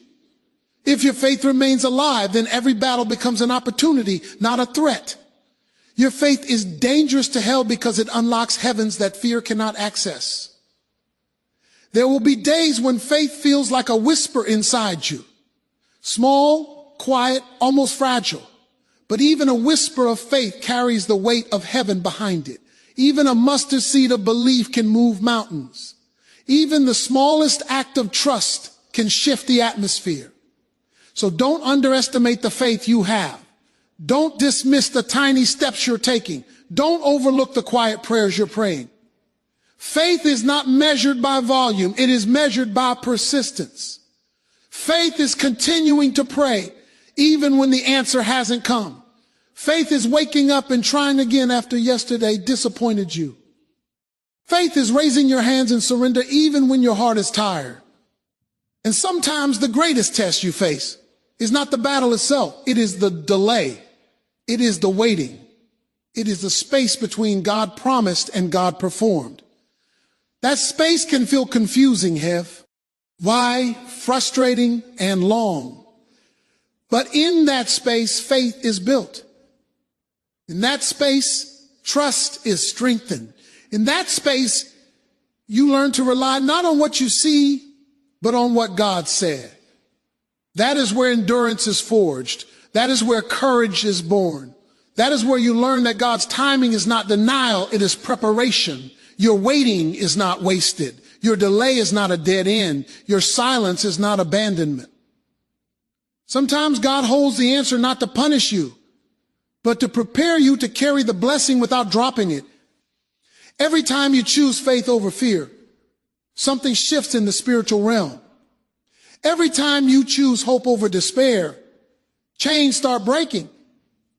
If your faith remains alive, then every battle becomes an opportunity, not a threat. Your faith is dangerous to hell because it unlocks heavens that fear cannot access. There will be days when faith feels like a whisper inside you. Small, quiet, almost fragile. But even a whisper of faith carries the weight of heaven behind it. Even a mustard seed of belief can move mountains. Even the smallest act of trust can shift the atmosphere. So don't underestimate the faith you have. Don't dismiss the tiny steps you're taking. Don't overlook the quiet prayers you're praying. Faith is not measured by volume. It is measured by persistence. Faith is continuing to pray even when the answer hasn't come. Faith is waking up and trying again after yesterday disappointed you. Faith is raising your hands in surrender even when your heart is tired. And sometimes the greatest test you face is not the battle itself. It is the delay. It is the waiting. It is the space between God promised and God performed. That space can feel confusing, Hev. Why? Frustrating and long. But in that space, faith is built. In that space, trust is strengthened. In that space, you learn to rely not on what you see, but on what God said. That is where endurance is forged. That is where courage is born. That is where you learn that God's timing is not denial, it is preparation. Your waiting is not wasted. Your delay is not a dead end. Your silence is not abandonment. Sometimes God holds the answer not to punish you, but to prepare you to carry the blessing without dropping it. Every time you choose faith over fear, something shifts in the spiritual realm. Every time you choose hope over despair, chains start breaking.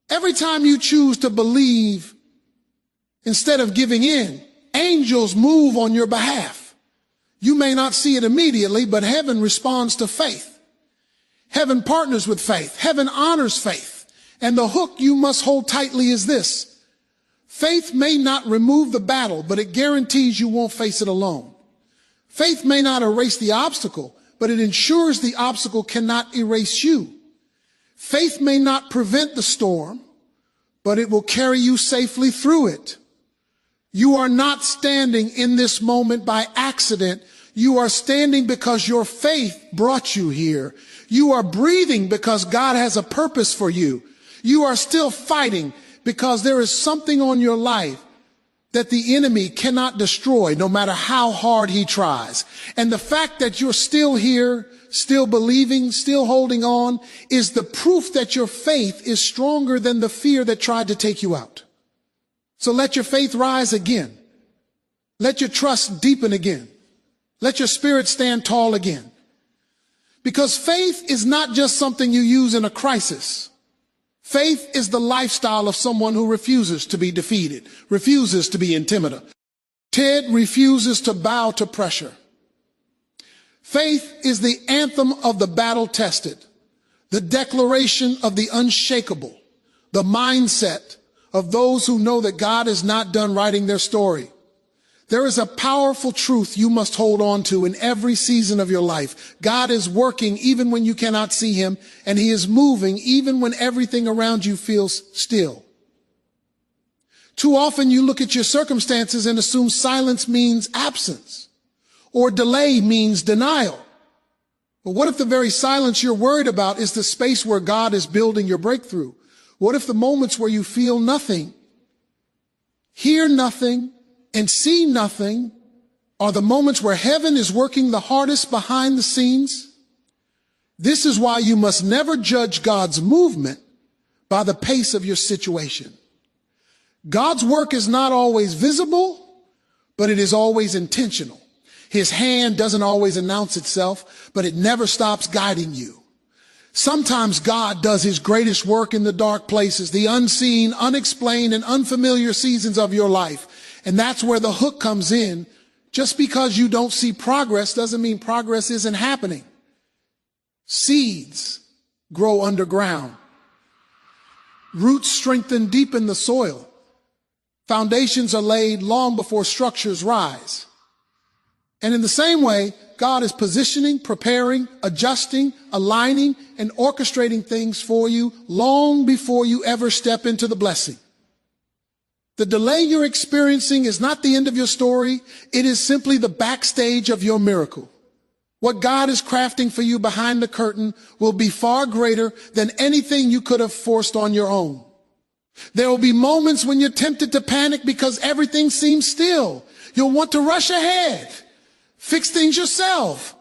Every time you choose to believe instead of giving in, angels move on your behalf. You may not see it immediately, but heaven responds to faith. Heaven partners with faith. Heaven honors faith. And the hook you must hold tightly is this. Faith may not remove the battle, but it guarantees you won't face it alone. Faith may not erase the obstacle, but it ensures the obstacle cannot erase you. Faith may not prevent the storm, but it will carry you safely through it. You are not standing in this moment by accident. You are standing because your faith brought you here. You are breathing because God has a purpose for you. You are still fighting because there is something on your life that the enemy cannot destroy, no matter how hard he tries. And the fact that you're still here, still believing, still holding on, is the proof that your faith is stronger than the fear that tried to take you out. So let your faith rise again. Let your trust deepen again. Let your spirit stand tall again. Because faith is not just something you use in a crisis. Faith is the lifestyle of someone who refuses to be defeated, refuses to be intimidated. Ted refuses to bow to pressure. Faith is the anthem of the battle-tested, the declaration of the unshakable, the mindset of those who know that God is not done writing their story. There is a powerful truth you must hold on to in every season of your life. God is working even when you cannot see him, and he is moving even when everything around you feels still. Too often you look at your circumstances and assume silence means absence, or delay means denial. But what if the very silence you're worried about is the space where God is building your breakthrough? What if the moments where you feel nothing, hear nothing, and see nothing are the moments where heaven is working the hardest behind the scenes? This is why you must never judge God's movement by the pace of your situation. God's work is not always visible, but it is always intentional. His hand doesn't always announce itself, but it never stops guiding you. Sometimes God does his greatest work in the dark places, the unseen, unexplained, and unfamiliar seasons of your life. And that's where the hook comes in. Just because you don't see progress doesn't mean progress isn't happening. Seeds grow underground. Roots strengthen deep in the soil. Foundations are laid long before structures rise. And in the same way, God is positioning, preparing, adjusting, aligning, and orchestrating things for you long before you ever step into the blessing. The delay you're experiencing is not the end of your story. It is simply the backstage of your miracle. What God is crafting for you behind the curtain will be far greater than anything you could have forced on your own. There will be moments when you're tempted to panic because everything seems still. You'll want to rush ahead, fix things yourself,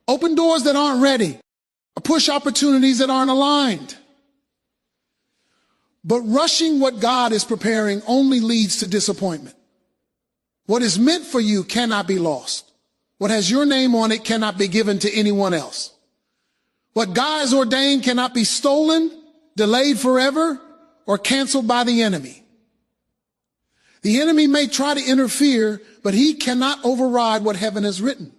open doors that aren't ready, or push opportunities that aren't aligned. But rushing what God is preparing only leads to disappointment. What is meant for you cannot be lost. What has your name on it cannot be given to anyone else. What God has ordained cannot be stolen, delayed forever, or canceled by the enemy. The enemy may try to interfere, but he cannot override what heaven has written.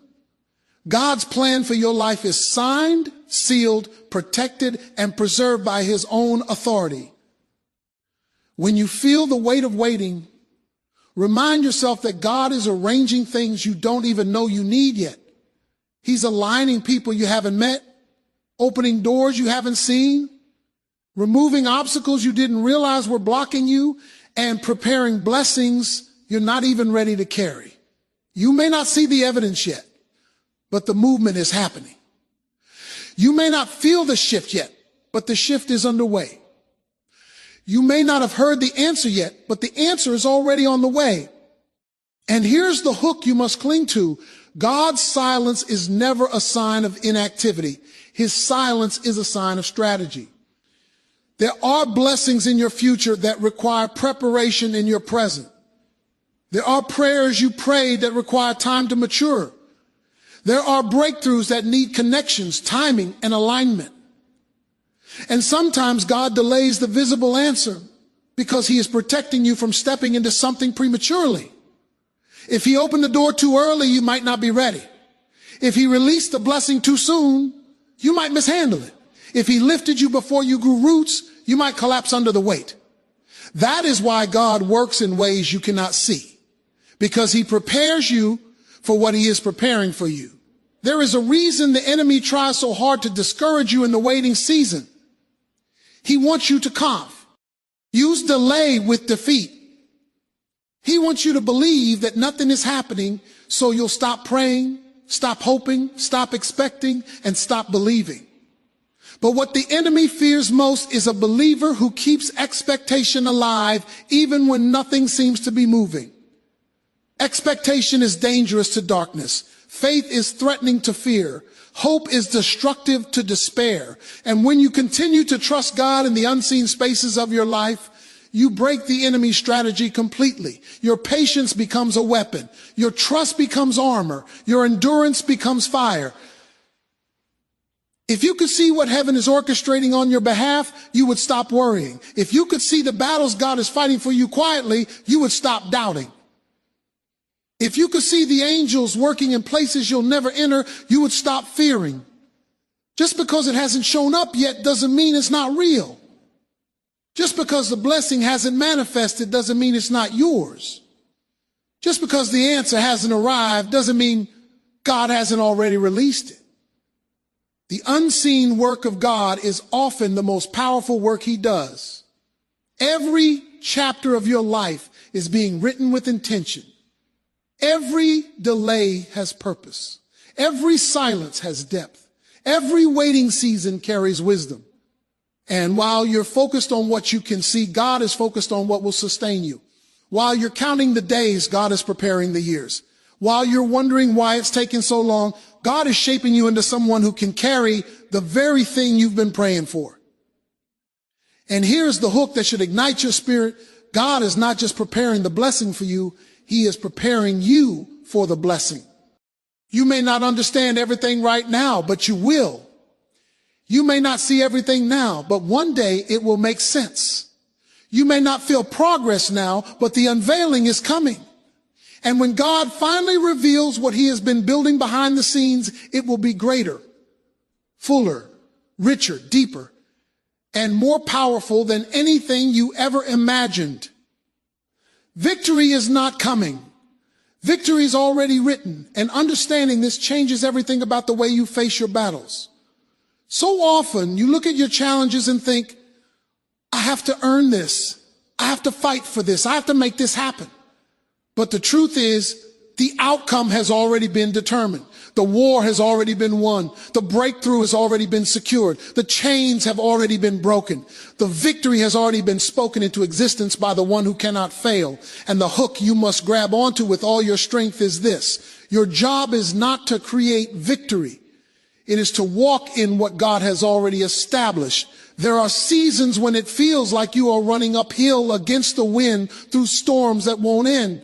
God's plan for your life is signed, sealed, protected, and preserved by his own authority. When you feel the weight of waiting, remind yourself that God is arranging things you don't even know you need yet. He's aligning people you haven't met, opening doors you haven't seen, removing obstacles you didn't realize were blocking you, and preparing blessings you're not even ready to carry. You may not see the evidence yet, but the movement is happening. You may not feel the shift yet, but the shift is underway. You may not have heard the answer yet, but the answer is already on the way. And here's the hook you must cling to. God's silence is never a sign of inactivity. His silence is a sign of strategy. There are blessings in your future that require preparation in your present. There are prayers you prayed that require time to mature. There are breakthroughs that need connections, timing, and alignment. And sometimes God delays the visible answer because he is protecting you from stepping into something prematurely. If he opened the door too early, you might not be ready. If he released the blessing too soon, you might mishandle it. If he lifted you before you grew roots, you might collapse under the weight. That is why God works in ways you cannot see, because he prepares you for what he is preparing for you. There is a reason the enemy tries so hard to discourage you in the waiting season. He wants you to confuse delay with defeat. He wants you to believe that nothing is happening, so you'll stop praying, stop hoping, stop expecting, and stop believing. But what the enemy fears most is a believer who keeps expectation alive even when nothing seems to be moving. Expectation is dangerous to darkness. Faith is threatening to fear. Hope is destructive to despair. And when you continue to trust God in the unseen spaces of your life, you break the enemy's strategy completely. Your patience becomes a weapon. Your trust becomes armor. Your endurance becomes fire. If you could see what heaven is orchestrating on your behalf, you would stop worrying. If you could see the battles God is fighting for you quietly, you would stop doubting. If you could see the angels working in places you'll never enter, you would stop fearing. Just because it hasn't shown up yet doesn't mean it's not real. Just because the blessing hasn't manifested doesn't mean it's not yours. Just because the answer hasn't arrived doesn't mean God hasn't already released it. The unseen work of God is often the most powerful work he does. Every chapter of your life is being written with intention. Every delay has purpose. Every silence has depth. Every waiting season carries wisdom. And while you're focused on what you can see, God is focused on what will sustain you. While you're counting the days, God is preparing the years. While you're wondering why it's taking so long, God is shaping you into someone who can carry the very thing you've been praying for. And here's the hook that should ignite your spirit. God is not just preparing the blessing for you, he is preparing you for the blessing. You may not understand everything right now, but you will. You may not see everything now, but one day it will make sense. You may not feel progress now, but the unveiling is coming. And when God finally reveals what he has been building behind the scenes, it will be greater, fuller, richer, deeper, and more powerful than anything you ever imagined. Victory is not coming. Victory is already written, and understanding this changes everything about the way you face your battles. So often you look at your challenges and think, I have to earn this. I have to fight for this. I have to make this happen. But the truth is, the outcome has already been determined. The war has already been won. The breakthrough has already been secured. The chains have already been broken. The victory has already been spoken into existence by the one who cannot fail. And the hook you must grab onto with all your strength is this. Your job is not to create victory. It is to walk in what God has already established. There are seasons when it feels like you are running uphill against the wind through storms that won't end.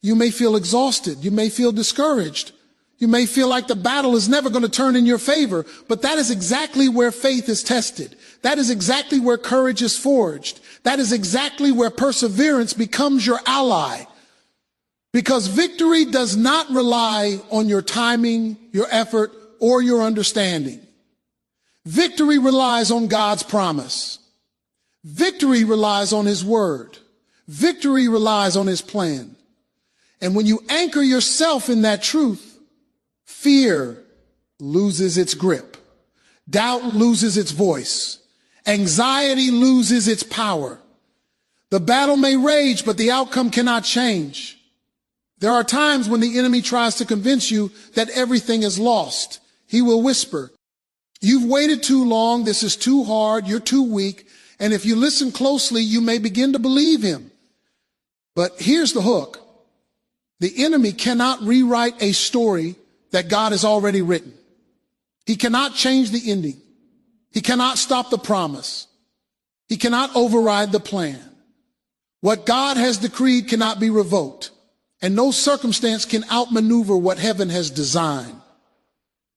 You may feel exhausted. You may feel discouraged. You may feel like the battle is never going to turn in your favor, but that is exactly where faith is tested. That is exactly where courage is forged. That is exactly where perseverance becomes your ally. Because victory does not rely on your timing, your effort, or your understanding. Victory relies on God's promise. Victory relies on his word. Victory relies on his plan. And when you anchor yourself in that truth, fear loses its grip. Doubt loses its voice. Anxiety loses its power. The battle may rage, but the outcome cannot change. There are times when the enemy tries to convince you that everything is lost. He will whisper, you've waited too long. This is too hard. You're too weak. And if you listen closely, you may begin to believe him. But here's the hook. The enemy cannot rewrite a story that God has already written. He cannot change the ending. He cannot stop the promise. He cannot override the plan. What God has decreed cannot be revoked, and no circumstance can outmaneuver what heaven has designed.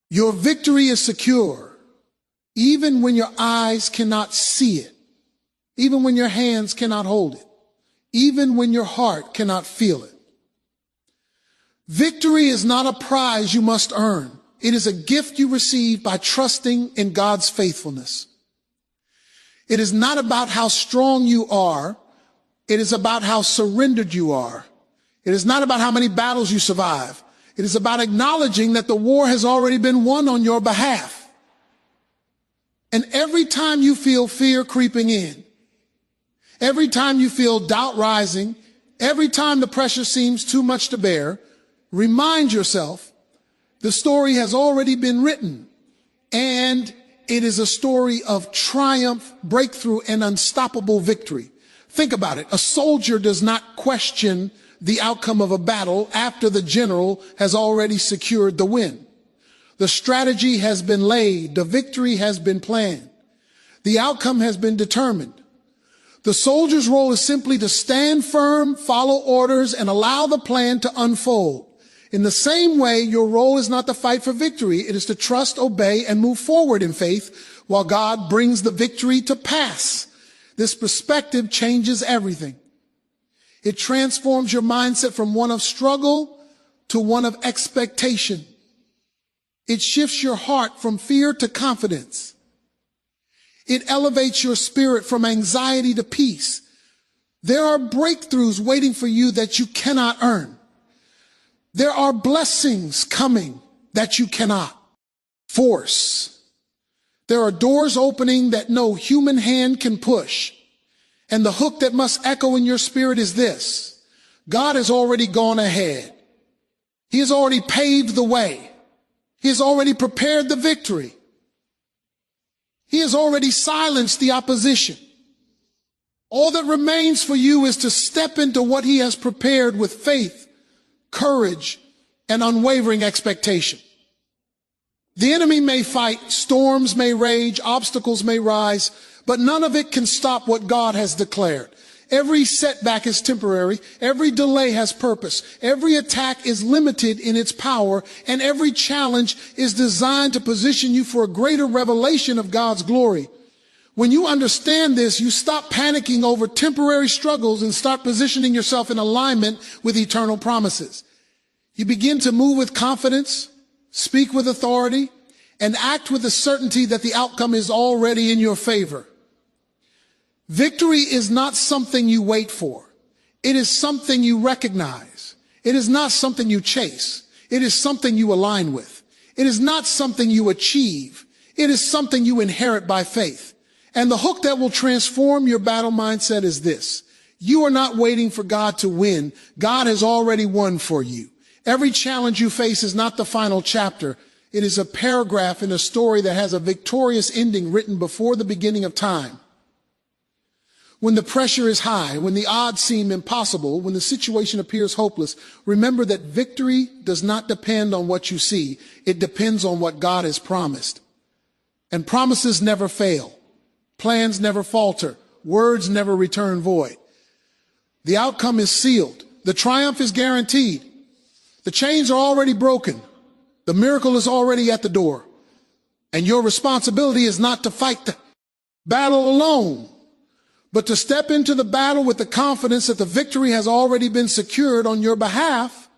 Your victory is secure, even when your eyes cannot see it, even when your hands cannot hold it, even when your heart cannot feel it. Victory is not a prize you must earn. It is a gift you receive by trusting in God's faithfulness. It is not about how strong you are. It is about how surrendered you are. It is not about how many battles you survive. It is about acknowledging that the war has already been won on your behalf. And every time you feel fear creeping in, every time you feel doubt rising, every time the pressure seems too much to bear, remind yourself the story has already been written, and it is a story of triumph, breakthrough, and unstoppable victory. Think about it. A soldier does not question the outcome of a battle after the general has already secured the win. The strategy has been laid. The victory has been planned. The outcome has been determined. The soldier's role is simply to stand firm, follow orders, and allow the plan to unfold. In the same way, your role is not to fight for victory. It is to trust, obey, and move forward in faith while God brings the victory to pass. This perspective changes everything. It transforms your mindset from one of struggle to one of expectation. It shifts your heart from fear to confidence. It elevates your spirit from anxiety to peace. There are breakthroughs waiting for you that you cannot earn. There are blessings coming that you cannot force. There are doors opening that no human hand can push. And the hook that must echo in your spirit is this: God has already gone ahead. He has already paved the way. He has already prepared the victory. He has already silenced the opposition. All that remains for you is to step into what he has prepared with faith, courage, and unwavering expectation. The enemy may fight, storms may rage, obstacles may rise, but none of it can stop what God has declared. Every setback is temporary. Every delay has purpose. Every attack is limited in its power, and every challenge is designed to position you for a greater revelation of God's glory. When you understand this, you stop panicking over temporary struggles and start positioning yourself in alignment with eternal promises. You begin to move with confidence, speak with authority, and act with the certainty that the outcome is already in your favor. Victory is not something you wait for. It is something you recognize. It is not something you chase. It is something you align with. It is not something you achieve. It is something you inherit by faith. And the hook that will transform your battle mindset is this: you are not waiting for God to win. God has already won for you. Every challenge you face is not the final chapter. It is a paragraph in a story that has a victorious ending written before the beginning of time. When the pressure is high, when the odds seem impossible, when the situation appears hopeless, remember that victory does not depend on what you see. It depends on what God has promised. And promises never fail. Plans never falter. Words never return void. The outcome is sealed. The triumph is guaranteed. The chains are already broken. The miracle is already at the door. And your responsibility is not to fight the battle alone, but to step into the battle with the confidence that the victory has already been secured on your behalf.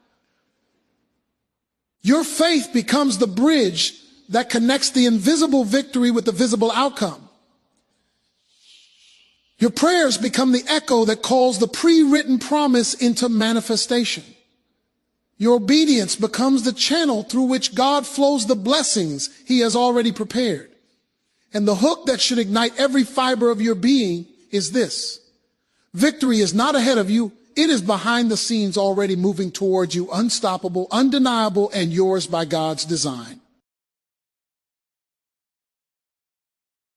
Your faith becomes the bridge that connects the invisible victory with the visible outcome. Your prayers become the echo that calls the pre-written promise into manifestation. Your obedience becomes the channel through which God flows the blessings he has already prepared. And the hook that should ignite every fiber of your being is this: victory is not ahead of you. It is behind the scenes already moving towards you, unstoppable, undeniable, and yours by God's design.